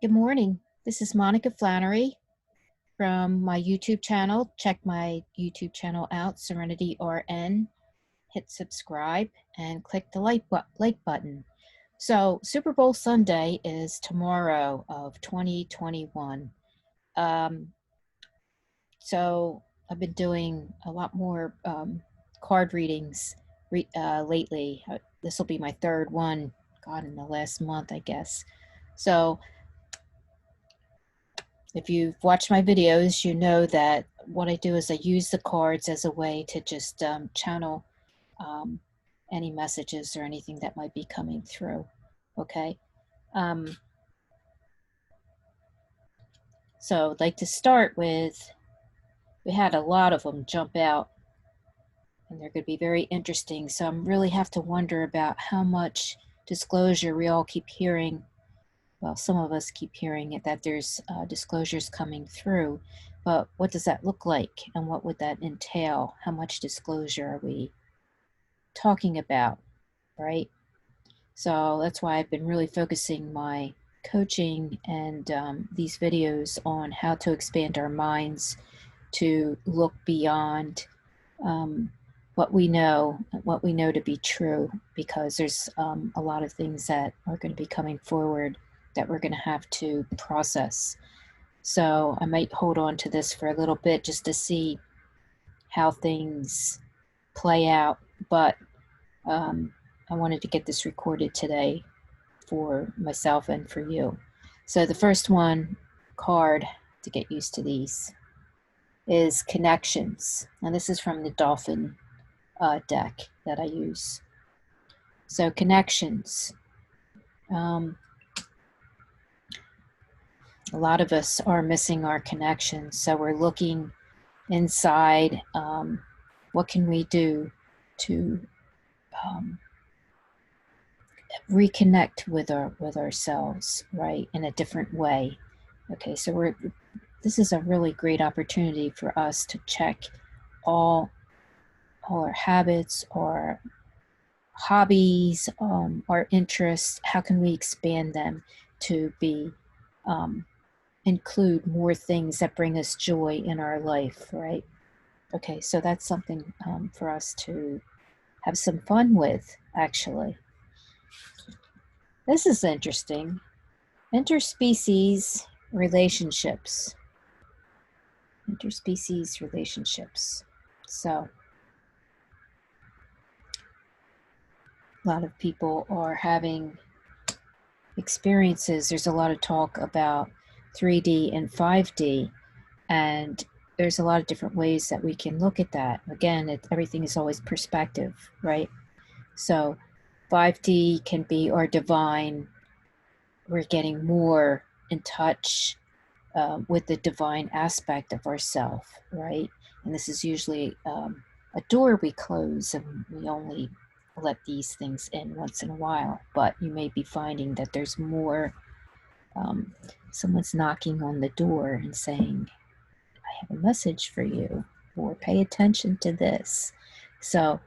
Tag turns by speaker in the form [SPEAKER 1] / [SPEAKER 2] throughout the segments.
[SPEAKER 1] Good morning. This is Monica Flannery from my YouTube channel. Check my YouTube channel out, Serenity RN. Hit subscribe and click the like button. So Super Bowl Sunday is tomorrow of 2021. So I've been doing a lot more card readings lately. This will be my third one, God, in the last month, I guess. So if you've watched my videos, you know that what I do is I use the cards as a way to just channel um, any messages or anything that might be coming through. Okay. Um, so I'd like to start with, we had a lot of them jump out and they're going to be very interesting. So I really have to wonder about how much disclosure we all keep hearing. Well, some of us keep hearing it, that there's disclosures coming through, but what does that look like and what would that entail? How much disclosure are we talking about, right? So that's why I've been really focusing my coaching and these videos on how to expand our minds to look beyond what we know to be true, because there's a lot of things that are going to be coming forward that we're going to have to process. So I might hold on to this for a little bit just to see how things play out, but I wanted to get this recorded today for myself and for you. So the first one card, to get used to these, is connections, and this is from the Dolphin deck that I use. So connections. A lot of us are missing our connections, so we're looking inside. What can we do to reconnect with ourselves, right, in a different way? Okay, so this is a really great opportunity for us to check all our habits, our hobbies, our interests. How can we expand them to be include more things that bring us joy in our life, right? Okay, so that's something for us to have some fun with, actually. This is interesting. Interspecies relationships. Interspecies relationships. So a lot of people are having experiences. There's a lot of talk about 3D and 5D, and there's a lot of different ways that we can look at that. Again, everything is always perspective, right? So 5D can be our divine. We're getting more in touch with the divine aspect of ourself, right? And this is usually a door we close, and we only let these things in once in a while. But you may be finding that there's more. Someone's knocking on the door and saying, I have a message for you, or pay attention to this. So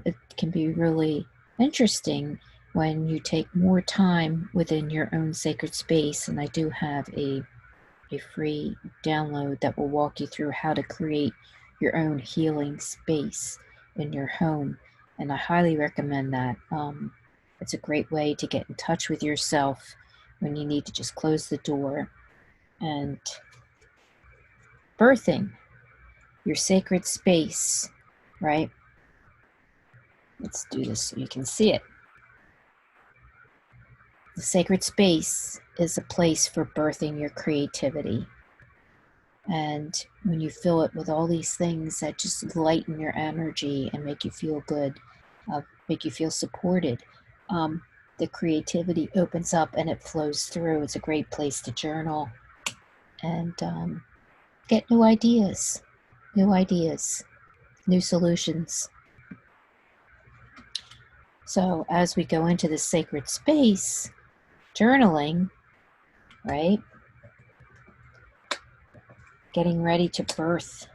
[SPEAKER 1] it can be really interesting when you take more time within your own sacred space. And I do have a free download that will walk you through how to create your own healing space in your home. And I highly recommend that. It's a great way to get in touch with yourself when you need to just close the door. And birthing your sacred space, right? Let's do this so you can see it. The sacred space is a place for birthing your creativity. And when you fill it with all these things that just lighten your energy and make you feel good, make you feel supported, the creativity opens up and it flows through. It's a great place to journal and get new ideas, new solutions. So as we go into the sacred space, journaling, right? Getting ready to birth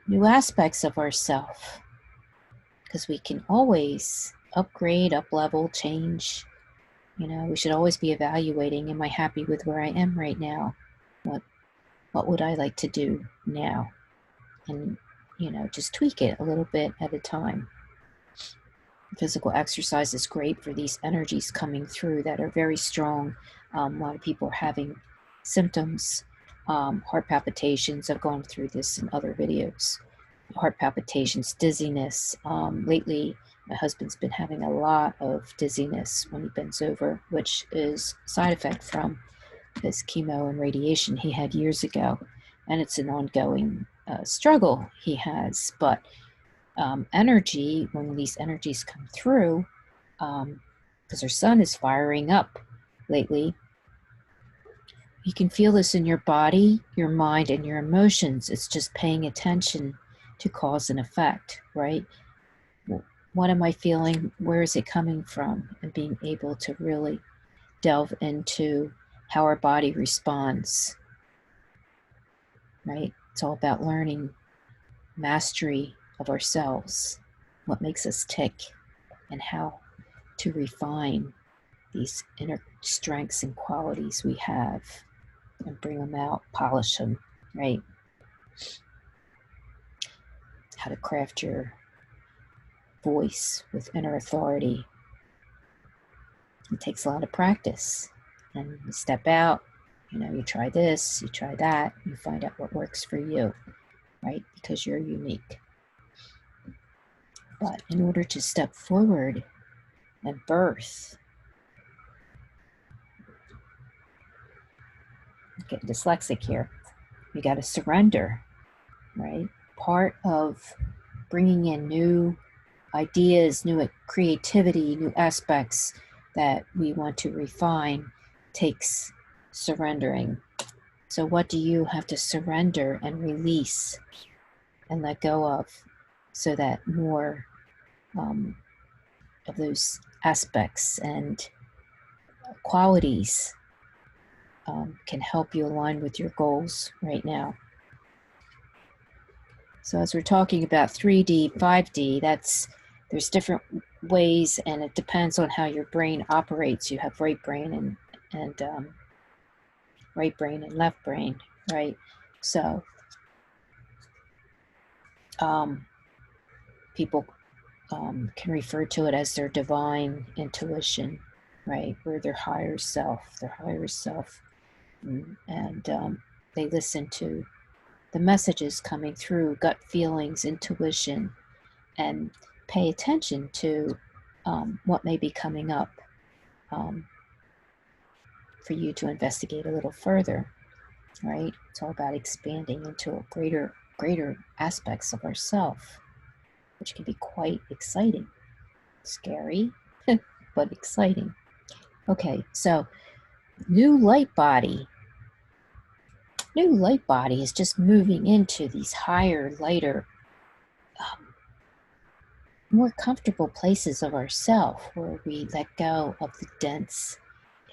[SPEAKER 1] new aspects of ourself, because we can always upgrade, up-level, change, You know, we should always be evaluating, am I happy with where I am right now? What would I like to do now? And, you know, just tweak it a little bit at a time. Physical exercise is great for these energies coming through that are very strong. A lot of people are having symptoms, heart palpitations. I've gone through this in other videos. Heart palpitations, dizziness. Lately, my husband's been having a lot of dizziness when he bends over, which is a side effect from his chemo and radiation he had years ago. And it's an ongoing struggle he has. But energy, when these energies come through, because our sun is firing up lately, you can feel this in your body, your mind, and your emotions. It's just paying attention to cause and effect, right? What am I feeling? Where is it coming from? And being able to really delve into how our body responds, right? It's all about learning mastery of ourselves, what makes us tick, and how to refine these inner strengths and qualities we have and bring them out, polish them, right? How to craft your voice with inner authority. It takes a lot of practice. And you step out, you know, you try this, you try that, you find out what works for you, right? Because you're unique. But in order to step forward and birth, I'm getting dyslexic here, you got to surrender, right? Part of bringing in new ideas, new creativity, new aspects that we want to refine takes surrendering. So what do you have to surrender and release and let go of so that more of those aspects and qualities can help you align with your goals right now? So as we're talking about 3D, 5D, there's different ways, and it depends on how your brain operates. You have right brain and right brain and left brain, right? So people can refer to it as their divine intuition, right? Or their higher self, and they listen to the messages coming through, gut feelings, intuition, and pay attention to what may be coming up for you to investigate a little further, right? It's all about expanding into greater aspects of ourself, which can be quite exciting, scary, but exciting. Okay, so new light body is just moving into these higher, lighter, more comfortable places of ourself where we let go of the dense,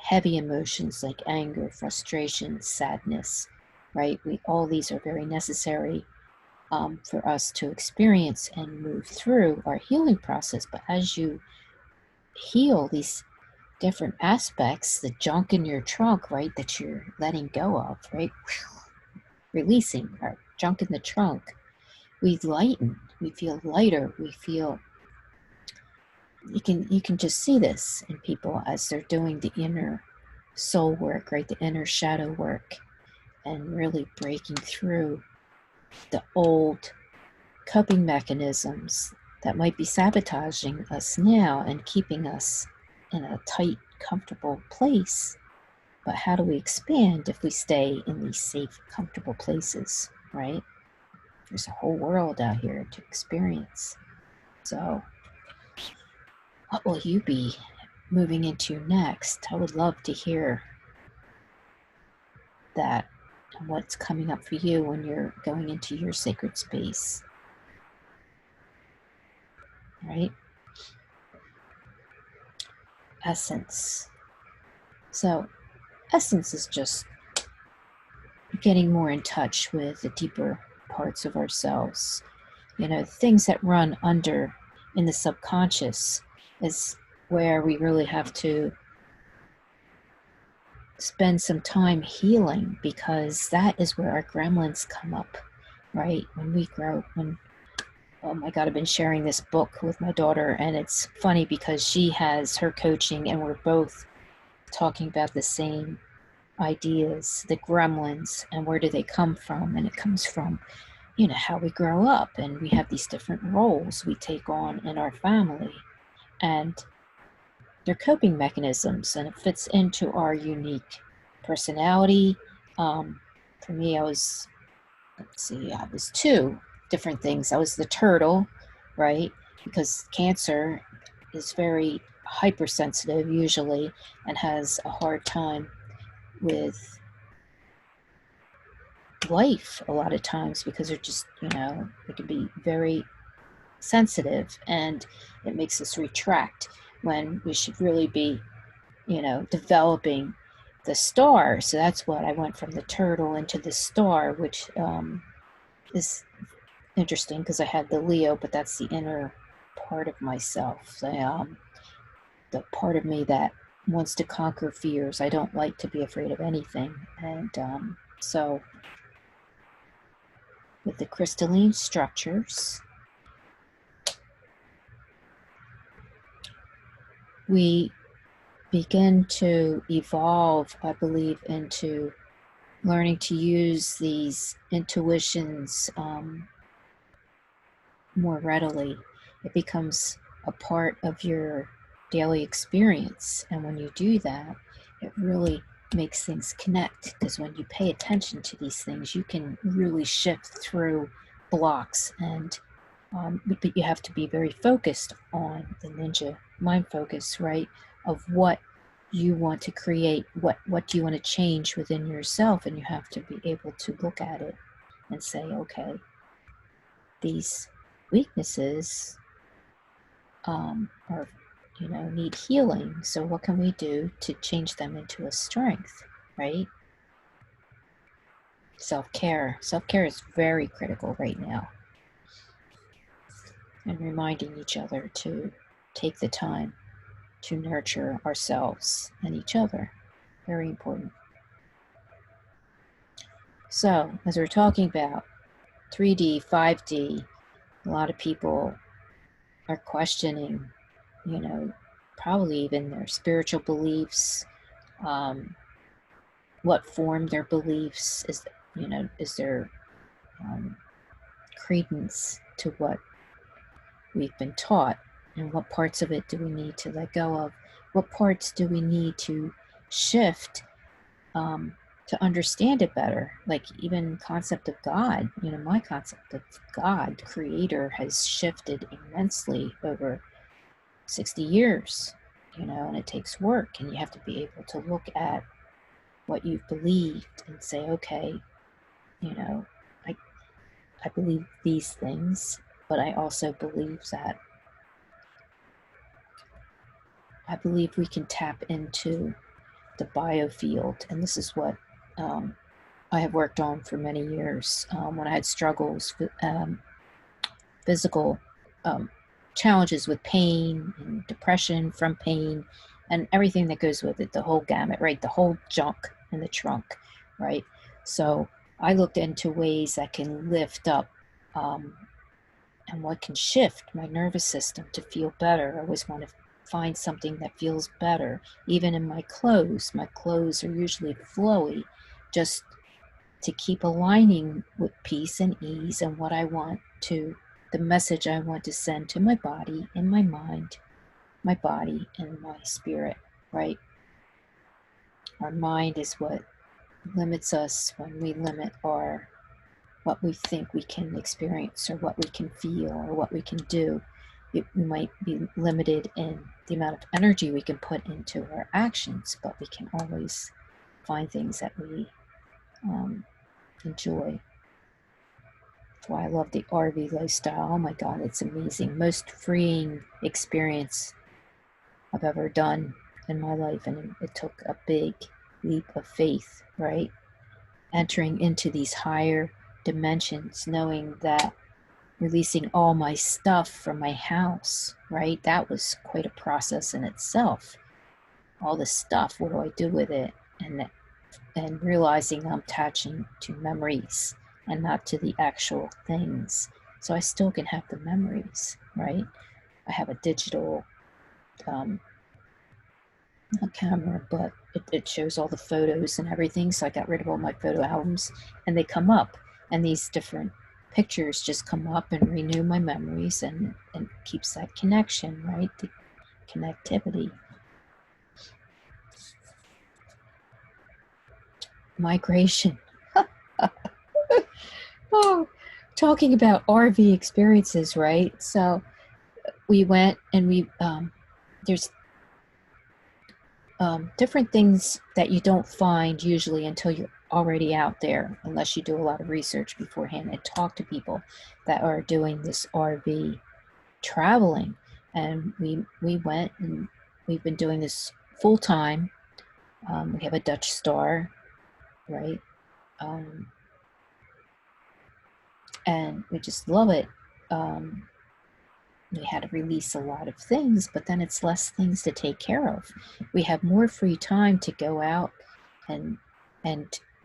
[SPEAKER 1] heavy emotions like anger, frustration, sadness, right? All these are very necessary for us to experience and move through our healing process. But as you heal these different aspects, the junk in your trunk, right, that you're letting go of, right? Releasing our junk in the trunk, we lighten, we feel lighter, we feel, you can just see this in people as they're doing the inner soul work, right, the inner shadow work, and really breaking through the old coping mechanisms that might be sabotaging us now and keeping us in a tight, comfortable place. But how do we expand if we stay in these safe, comfortable places, right? There's a whole world out here to experience. So what will you be moving into next? I would love to hear that and what's coming up for you when you're going into your sacred space, right? Essence. So essence is just getting more in touch with the deeper parts of ourselves. You know, things that run under in the subconscious is where we really have to spend some time healing, because that is where our gremlins come up, right? When we grow, oh my God, I've been sharing this book with my daughter, and it's funny because she has her coaching and we're both talking about the same ideas, the gremlins, and where do they come from? And it comes from, how we grow up, and we have these different roles we take on in our family, and they're coping mechanisms, and it fits into our unique personality. For me, I was two different things. I was the turtle, right? Because Cancer is very hypersensitive usually and has a hard time with life a lot of times, because they're just, they can be very sensitive, and it makes us retract when we should really be, developing the star. So that's what I went from the turtle into the star, which is interesting because I had the Leo, but that's the inner part of myself. The part of me that wants to conquer fears. I don't like to be afraid of anything. And so with the crystalline structures, we begin to evolve, I believe, into learning to use these intuitions more readily. It becomes a part of your daily experience. And when you do that, it really makes things connect, because when you pay attention to these things, you can really shift through blocks. And but you have to be very focused on the ninja mind focus, right? Of what you want to create, what do you want to change within yourself, and you have to be able to look at it and say, okay, these weaknesses are, need healing. So what can we do to change them into a strength, right? Self-care is very critical right now, and reminding each other to take the time to nurture ourselves and each other. Very important. So, as we're talking about 3D, 5D, a lot of people are questioning, probably even their spiritual beliefs, what form their beliefs is, is there credence to what we've been taught, and what parts of it do we need to let go of? What parts do we need to shift to understand it better? Like even concept of God, my concept of God, creator, has shifted immensely over 60 years, and it takes work, and you have to be able to look at what you've believed and say, okay, I believe these things, but I also believe that we can tap into the biofield. And this is what I have worked on for many years. When I had struggles, physical challenges with pain and depression from pain and everything that goes with it, the whole gamut, right? The whole junk in the trunk, right? So I looked into ways that can lift up and what can shift my nervous system to feel better. I always want to find something that feels better. Even in my clothes are usually flowy, just to keep aligning with peace and ease and what I want to, the message I want to send to my body and my mind, my body and my spirit, right? Our mind is what limits us when we limit what we think we can experience or what we can feel or what we can do. We might be limited in the amount of energy we can put into our actions, but we can always find things that we enjoy. That's why I love the RV lifestyle. Oh my God, it's amazing. Most freeing experience I've ever done in my life, and it took a big leap of faith, right? Entering into these higher dimensions, knowing that releasing all my stuff from my house, right? That was quite a process in itself. All the stuff, what do I do with it? and realizing I'm attaching to memories and not to the actual things. So I still can have the memories, right? I have a digital a camera, but it shows all the photos and everything. So I got rid of all my photo albums, and they come up, and these different pictures just come up and renew my memories, and keeps that connection, right? The connectivity. Migration. Oh, talking about RV experiences, right? So we went and there's different things that you don't find usually until you're already out there, unless you do a lot of research beforehand and talk to people that are doing this RV traveling. And we went, and we've been doing this full time. We have a Dutch star, right? And we just love it. We had to release a lot of things, but then it's less things to take care of. We have more free time to go out and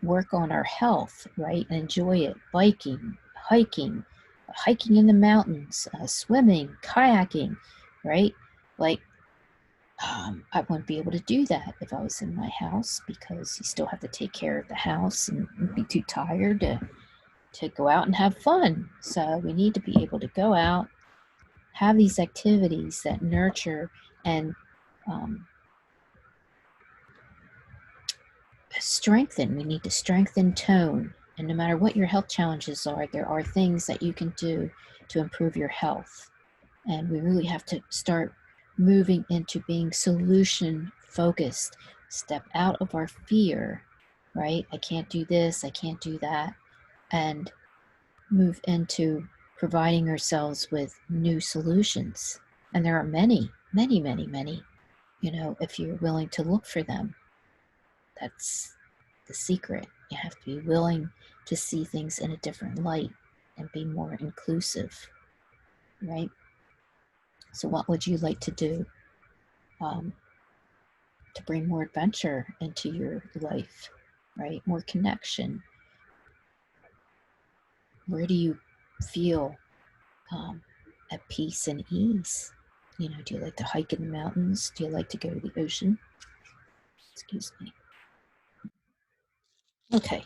[SPEAKER 1] work on our health, right? And enjoy it. Biking, hiking in the mountains, swimming, kayaking, right? Like, I wouldn't be able to do that if I was in my house, because you still have to take care of the house and be too tired to go out and have fun. So we need to be able to go out, have these activities that nurture and strengthen. We need to strengthen tone. And no matter what your health challenges are, there are things that you can do to improve your health. And we really have to start moving into being solution focused. Step out of our fear, right? I can't do this, I can't do that. And move into providing ourselves with new solutions. And there are many, many, many, many, if you're willing to look for them. That's the secret. You have to be willing to see things in a different light and be more inclusive, right? So what would you like to do to bring more adventure into your life, right? More connection. Where do you feel at peace and ease? Do you like to hike in the mountains? Do you like to go to the ocean? Excuse me. Okay.